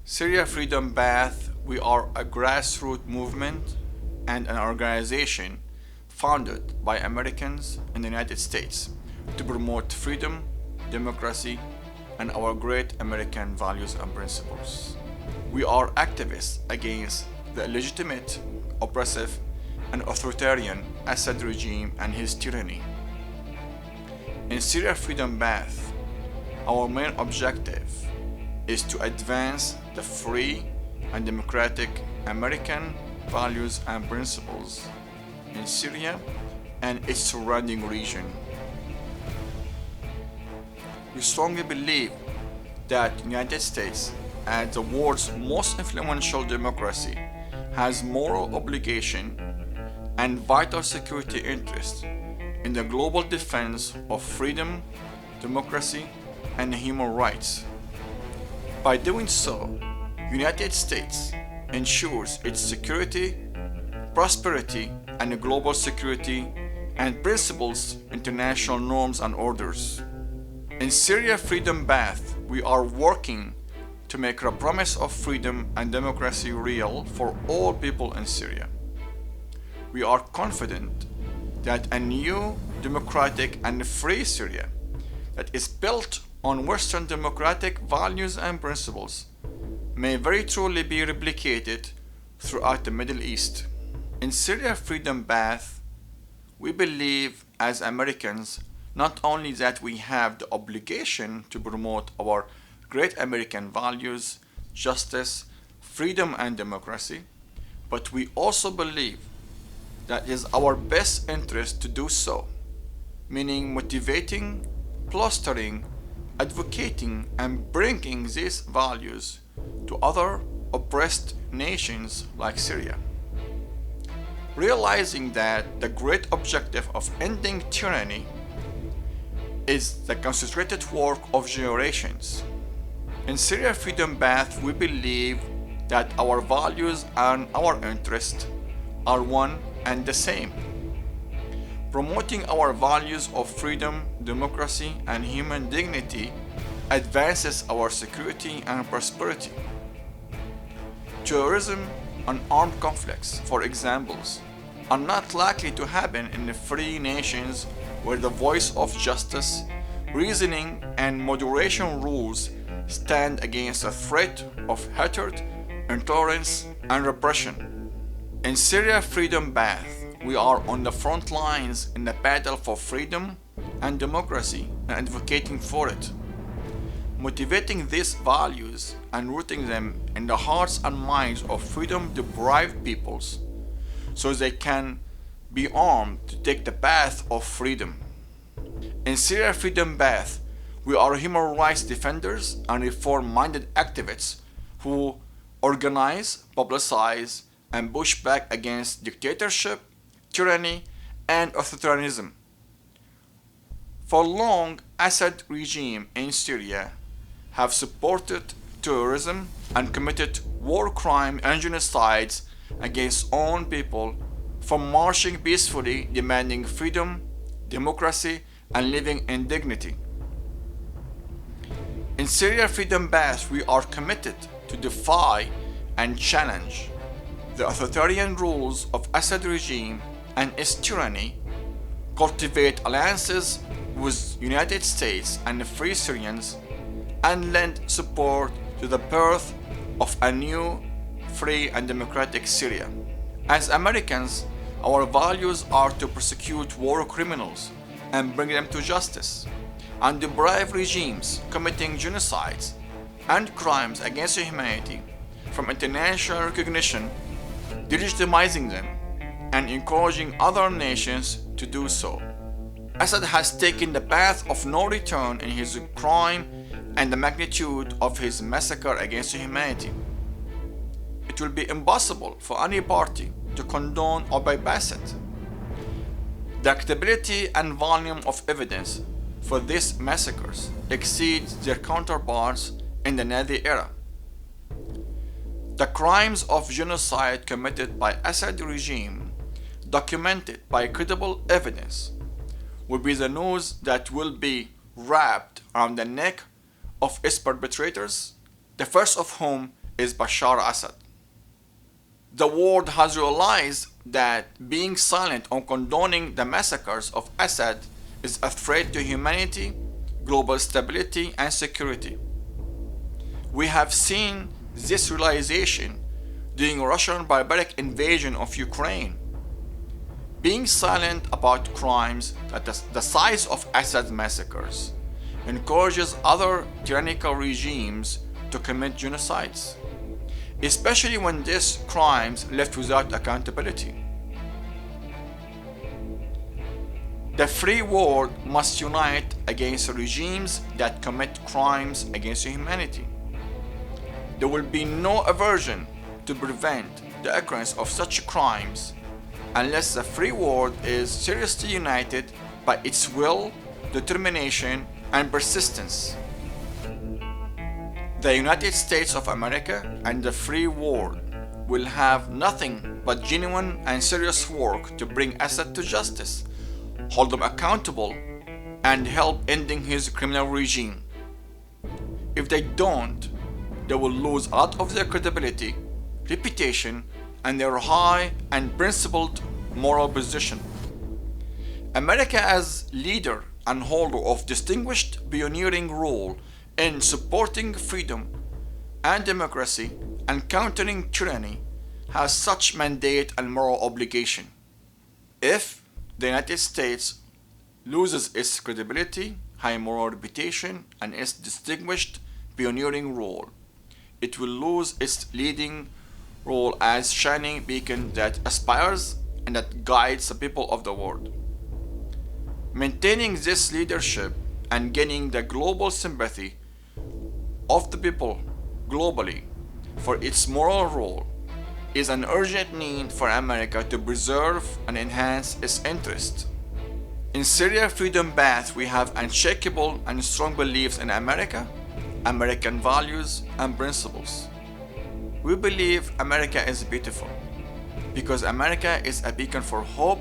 Syria Freedom Path, we are a grassroots movement and an organization founded by Americans in the United States to promote freedom, democracy, and our great American values and principles. We are activists against the illegitimate, oppressive, and authoritarian Assad regime and his tyranny. In Syria Freedom Path, our main objective is to advance the free and democratic American values and principles in Syria and its surrounding region. We strongly believe that the United States, as the world's most influential democracy, has moral obligation and vital security interest in the global defense of freedom, democracy, and human rights. By doing so, United States ensures its security, prosperity, and global security and principles international norms and orders. In Syria Freedom Path, we are working to make the promise of freedom and democracy real for all people in Syria. We are confident that a new, democratic, and free Syria that is built on Western democratic values and principles may very truly be replicated throughout the Middle East. In Syria Freedom Path, we believe as Americans not only that we have the obligation to promote our great American values, justice, freedom, and democracy, but we also believe that it is our best interest to do so, meaning motivating, fostering, advocating, and bringing these values to other oppressed nations like Syria. Realizing that the great objective of ending tyranny is the concentrated work of generations. In Syria Freedom Path, we believe that our values and our interests are one and the same. Promoting our values of freedom, democracy, and human dignity advances our security and prosperity. Terrorism and armed conflicts, for examples, are not likely to happen in the free nations where the voice of justice, reasoning, and moderation rules stand against the threat of hatred, intolerance, and repression. In Syria Freedom Path, we are on the front lines in the battle for freedom and democracy and advocating for it. Motivating these values and rooting them in the hearts and minds of freedom-deprived peoples so they can be armed to take the path of freedom. In Syria Freedom Path, we are human rights defenders and reform-minded activists who organize, publicize, and push back against dictatorship, tyranny, and authoritarianism. For long, Assad regime in Syria have supported terrorism and committed war crime and genocides against own people from marching peacefully demanding freedom, democracy, and living in dignity. In Syria Freedom Path, we are committed to defy and challenge the authoritarian rules of Assad regime and its tyranny, cultivate alliances with United States and the Free Syrians, and lend support to the birth of a new, free, and democratic Syria. As Americans, our values are to prosecute war criminals and bring them to justice, and deprive regimes committing genocides and crimes against humanity from international recognition, delegitimizing them, and encouraging other nations to do so. Assad has taken the path of no return in his crime and the magnitude of his massacre against humanity. It will be impossible for any party to condone or bypass it. The credibility and volume of evidence for these massacres exceeds their counterparts in the Nazi era. The crimes of genocide committed by Assad regime, documented by credible evidence, will be the noose that will be wrapped around the neck of its perpetrators, the first of whom is Bashar Assad. The world has realized that being silent on condoning the massacres of Assad is a threat to humanity, global stability, and security. We have seen this realization during Russian barbaric invasion of Ukraine. Being silent about crimes that the size of Assad's massacres encourages other tyrannical regimes to commit genocides, especially when these crimes left without accountability. The free world must unite against regimes that commit crimes against humanity. There will be no aversion to prevent the occurrence of such crimes unless the free world is seriously united by its will, determination, and persistence. The United States of America and the free world will have nothing but genuine and serious work to bring Assad to justice, hold him accountable, and help ending his criminal regime. If they don't, they will lose a lot of their credibility, reputation, and their high and principled moral position. America, as leader and holder of distinguished pioneering role in supporting freedom and democracy and countering tyranny, has such mandate and moral obligation. If the United States loses its credibility, high moral reputation, and its distinguished pioneering role, it will lose its leading role as shining beacon that aspires and that guides the people of the world. Maintaining this leadership and gaining the global sympathy of the people globally for its moral role is an urgent need for America to preserve and enhance its interest. In Syria Freedom Path, we have unshakable and strong beliefs in America, American values, and principles. We believe America is beautiful because America is a beacon for hope,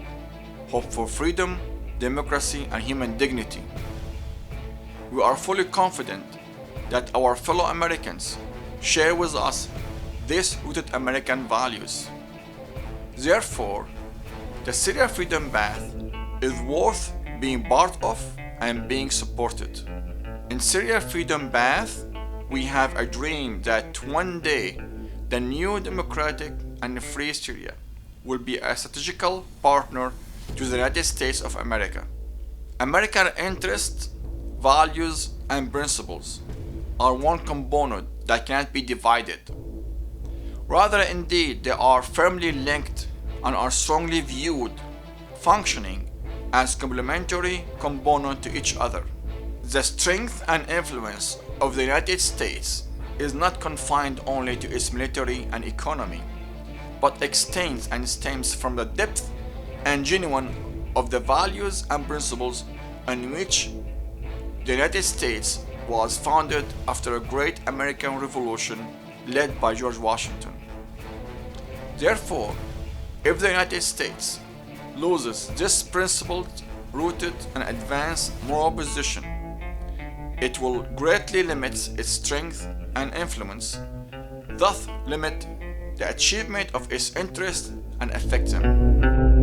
hope for freedom, democracy, and human dignity. We are fully confident that our fellow Americans share with us these rooted American values. Therefore, the Syria Freedom Path is worth being part of and being supported. In Syria Freedom Path, we have a dream that one day the new democratic and free Syria will be a strategical partner to the United States of America. American interests, values, and principles are one component that cannot be divided. Rather, indeed, they are firmly linked and are strongly viewed, functioning as complementary components to each other. The strength and influence of the United States is not confined only to its military and economy, but extends and stems from the depth and genuine of the values and principles on which the United States was founded after a great American Revolution led by George Washington. Therefore, if the United States loses this principled, rooted, and advanced moral position, it will greatly limit its strength and influence, thus limit the achievement of its interests and affect them.